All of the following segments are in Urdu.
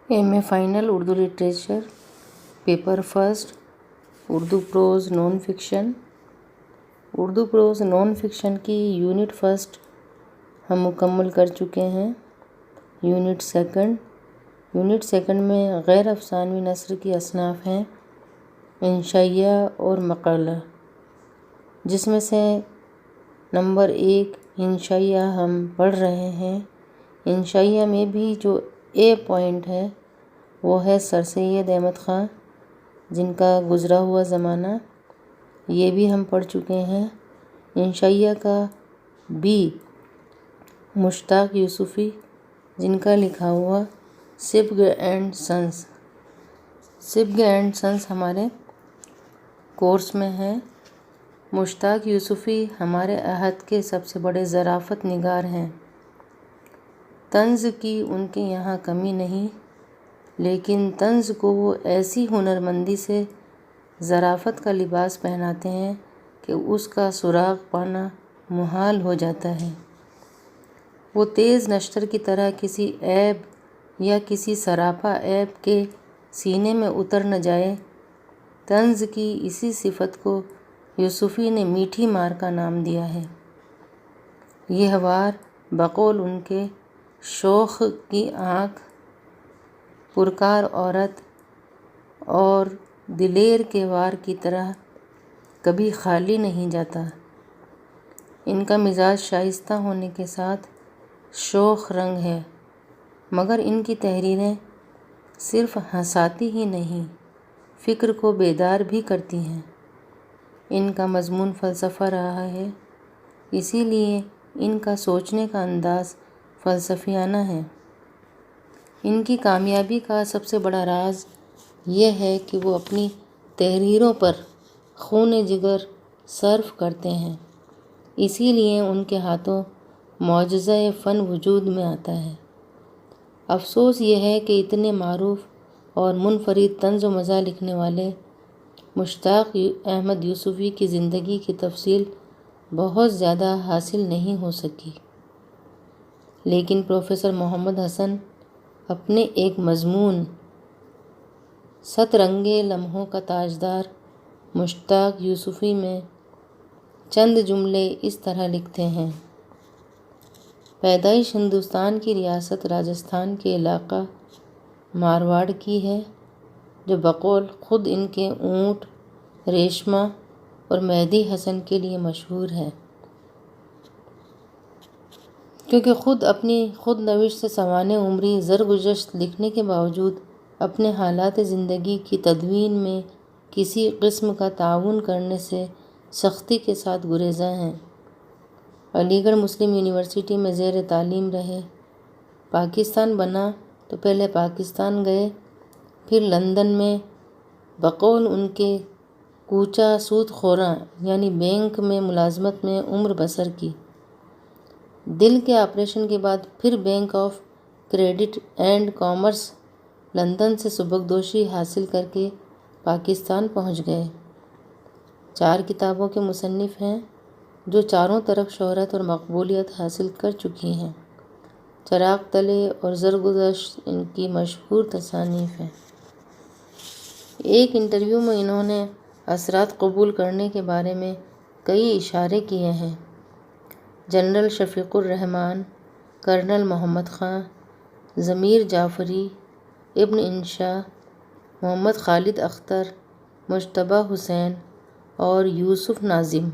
M A final Urdu literature, paper first, Urdu prose non fiction. Urdu prose non fiction کی یونٹ فرسٹ ہم مکمل کر چکے ہیں۔ یونٹ سیکنڈ میں غیر افسانوی نثر کی اصناف ہیں انشائیہ اور مقالہ، جس میں سے نمبر 1 انشائیہ ہم پڑھ رہے ہیں۔ انشائیہ میں بھی جو اے پوائنٹ ہے وہ ہے سر سید احمد خان، جن کا گزرا ہوا زمانہ، یہ بھی ہم پڑھ چکے ہیں۔ انشائیہ کا بی مشتاق یوسفی، جن کا لکھا ہوا سبگ اینڈ سنس ہمارے کورس میں ہے۔ مشتاق یوسفی ہمارے عہد کے سب سے بڑے ظرافت نگار ہیں۔ طنز کی ان کے یہاں کمی نہیں، لیکن طنز کو وہ ایسی ہنرمندی سے ظرافت کا لباس پہناتے ہیں کہ اس کا سراغ پانا محال ہو جاتا ہے۔ وہ تیز نشتر کی طرح کسی عیب یا کسی سراپا عیب کے سینے میں اتر نہ جائے۔ طنز کی اسی صفت کو یوسفی نے میٹھی مار کا نام دیا ہے۔ یہ وار بقول ان کے شوخ کی آنکھ، پرکار عورت اور دلیر کے وار کی طرح کبھی خالی نہیں جاتا۔ ان کا مزاج شائستہ ہونے کے ساتھ شوخ رنگ ہے، مگر ان کی تحریریں صرف ہنساتی ہی نہیں، فکر کو بیدار بھی کرتی ہیں۔ ان کا مضمون فلسفہ رہا ہے، اسی لیے ان کا سوچنے کا انداز فلسفیانہ ہے۔ ان کی کامیابی کا سب سے بڑا راز یہ ہے کہ وہ اپنی تحریروں پر خون جگر صرف کرتے ہیں، اسی لیے ان کے ہاتھوں معجزہ فن وجود میں آتا ہے۔ افسوس یہ ہے کہ اتنے معروف اور منفرد طنز و مزاح لکھنے والے مشتاق احمد یوسفی کی زندگی کی تفصیل بہت زیادہ حاصل نہیں ہو سکی، لیکن پروفیسر محمد حسن اپنے ایک مضمون سترنگے لمحوں کا تاجدار مشتاق یوسفی میں چند جملے اس طرح لکھتے ہیں۔ پیدائش ہندوستان کی ریاست راجستھان کے علاقہ مارواڑ کی ہے، جو بقول خود ان کے اونٹ، ریشمہ اور مہدی حسن کے لیے مشہور ہے۔ کیونکہ خود اپنی خود نوشت سے سوانح عمری زرگزشت لکھنے کے باوجود اپنے حالات زندگی کی تدوین میں کسی قسم کا تعاون کرنے سے سختی کے ساتھ گریزاں ہیں۔ علی گڑھ مسلم یونیورسٹی میں زیر تعلیم رہے۔ پاکستان بنا تو پہلے پاکستان گئے، پھر لندن میں بقول ان کے کوچہ سود خوراں یعنی بینک میں ملازمت میں عمر بسر کی۔ دل کے آپریشن کے بعد پھر bank of credit and commerce London سے سبکدوشی حاصل کر کے پاکستان پہنچ گئے۔ 4 کتابوں کے مصنف ہیں جو چاروں طرف شہرت اور مقبولیت حاصل کر چکی ہیں۔ چراغ تلے اور زرگزشت ان کی مشہور تصانیف ہیں۔ ایک انٹرویو میں انہوں نے اثرات قبول کرنے کے بارے میں کئی اشارے کیے ہیں۔ جنرل شفیق الرحمن، کرنل محمد خان، ضمیر جعفری، ابن انشا، محمد خالد اختر، مجتبیٰ حسین اور یوسف ناظم۔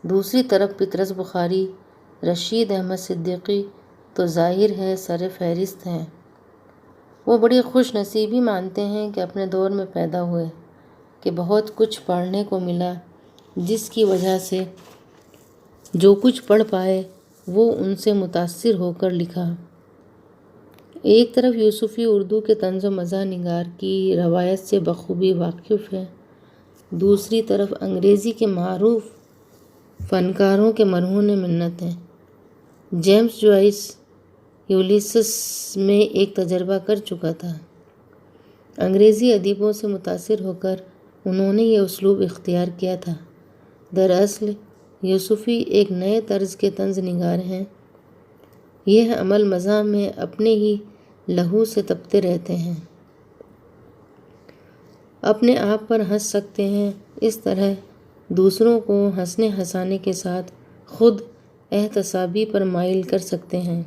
دوسری طرف پطرس بخاری، رشید احمد صدیقی تو ظاہر ہے سر فہرست ہیں۔ وہ بڑی خوش نصیبی مانتے ہیں کہ اپنے دور میں پیدا ہوئے، کہ بہت کچھ پڑھنے کو ملا، جس کی وجہ سے جو کچھ پڑھ پائے وہ ان سے متاثر ہو کر لکھا۔ ایک طرف یوسفی اردو کے طنز و مزاح نگار کی روایت سے بخوبی واقف ہے، دوسری طرف انگریزی کے معروف فنکاروں کے مرہون منت ہیں۔ جیمز جوائس یولیسس میں ایک تجربہ کر چکا تھا۔ انگریزی ادیبوں سے متاثر ہو کر انہوں نے یہ اسلوب اختیار کیا تھا۔ دراصل یوسفی ایک نئے طرز کے طنز نگار ہیں۔ یہ عمل مزاح میں اپنے ہی لہو سے تپتے رہتے ہیں۔ اپنے آپ پر ہنس سکتے ہیں، اس طرح دوسروں کو ہنسنے ہنسانے کے ساتھ خود احتسابی پر مائل کر سکتے ہیں۔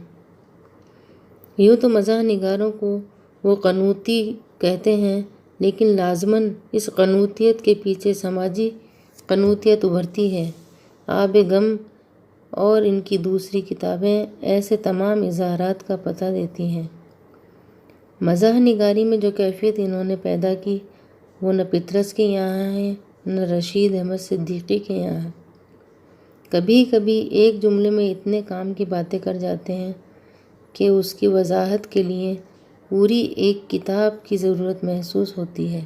یوں تو مزاح نگاروں کو وہ قنوطی کہتے ہیں، لیکن لازماً اس قنوطیت کے پیچھے سماجی قنوطیت ابھرتی ہے۔ آب غم اور ان کی دوسری کتابیں ایسے تمام اظہارات کا پتہ دیتی ہیں۔ مزاح نگاری میں جو کیفیت انہوں نے پیدا کی وہ نہ پطرس کے یہاں ہے نہ رشید احمد صدیقی کے یہاں ہے۔ کبھی کبھی ایک جملے میں اتنے کام کی باتیں کر جاتے ہیں کہ اس کی وضاحت کے لیے پوری ایک کتاب کی ضرورت محسوس ہوتی ہے۔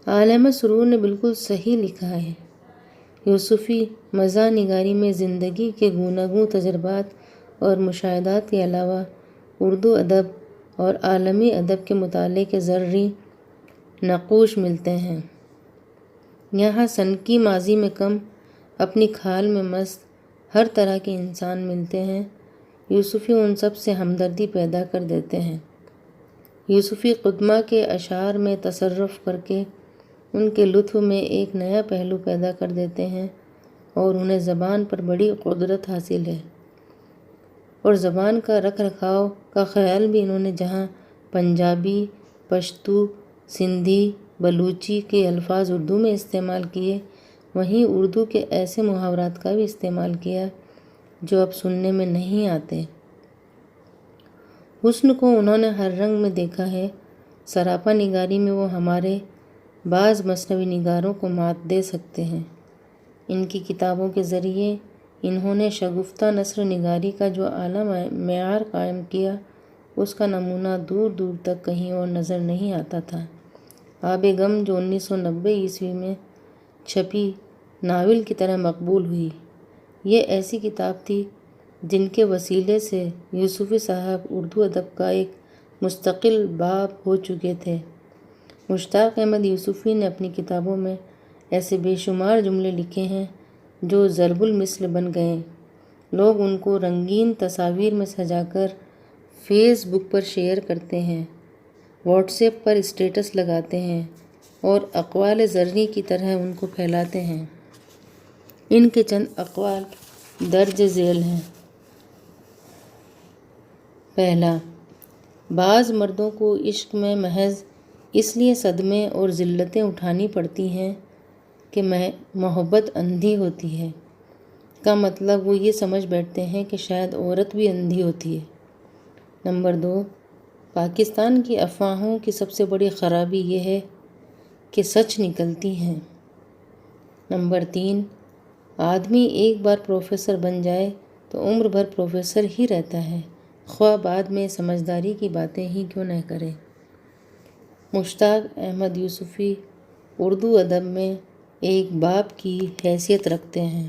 علامہ سرور نے بالکل صحیح لکھا ہے۔ یوسفی مزاح نگاری میں زندگی کے گوناگوں تجربات اور مشاہدات کے علاوہ اردو ادب اور عالمی ادب کے مطالعے کے زرعی نقوش ملتے ہیں۔ یہاں سنکی ماضی میں کم، اپنی کھال میں مست ہر طرح کے انسان ملتے ہیں۔ یوسفی ان سب سے ہمدردی پیدا کر دیتے ہیں۔ یوسفی قدماء کے اشعار میں تصرف کر کے ان کے لطف میں ایک نیا پہلو پیدا کر دیتے ہیں، اور انہیں زبان پر بڑی قدرت حاصل ہے۔ اور زبان کا رکھ رکھاؤ کا خیال بھی انہوں نے جہاں پنجابی، پشتو، سندھی، بلوچی کے الفاظ اردو میں استعمال کیے، وہیں اردو کے ایسے محاورات کا بھی استعمال کیا جو اب سننے میں نہیں آتے۔ حسن کو انہوں نے ہر رنگ میں دیکھا ہے۔ سراپا نگاری میں وہ ہمارے بعض مثنوی نگاروں کو مات دے سکتے ہیں۔ ان کی کتابوں کے ذریعے انہوں نے شگفتہ نثر نگاری کا جو اعلیٰ معیار قائم کیا، اس کا نمونہ دور دور تک کہیں اور نظر نہیں آتا تھا۔ آب غم جو 1990 میں چھپی ناول کی طرح مقبول ہوئی، یہ ایسی کتاب تھی جن کے وسیلے سے یوسفی صاحب اردو ادب کا ایک مستقل باب ہو چکے تھے۔ مشتاق احمد یوسفی نے اپنی کتابوں میں ایسے بے شمار جملے لکھے ہیں جو ضرب المثل بن گئے۔ لوگ ان کو رنگین تصاویر میں سجا کر فیس بک پر شیئر کرتے ہیں، واٹس ایپ پر اسٹیٹس لگاتے ہیں اور اقوال زرعی کی طرح ان کو پھیلاتے ہیں۔ ان کے چند اقوال درج ذیل ہیں۔ پہلا، بعض مردوں کو عشق میں محض اس لیے صدمے اور ذلتیں اٹھانی پڑتی ہیں کہ محبت اندھی ہوتی ہے کا مطلب وہ یہ سمجھ بیٹھتے ہیں کہ شاید عورت بھی اندھی ہوتی ہے۔ نمبر 2، پاکستان کی افواہوں کی سب سے بڑی خرابی یہ ہے کہ سچ نکلتی ہیں۔ نمبر 3، آدمی ایک بار پروفیسر بن جائے تو عمر بھر پروفیسر ہی رہتا ہے، خواہ بعد میں سمجھداری کی باتیں ہی کیوں نہ کرے۔ مشتاق احمد یوسفی اردو ادب میں ایک باب کی حیثیت رکھتے ہیں۔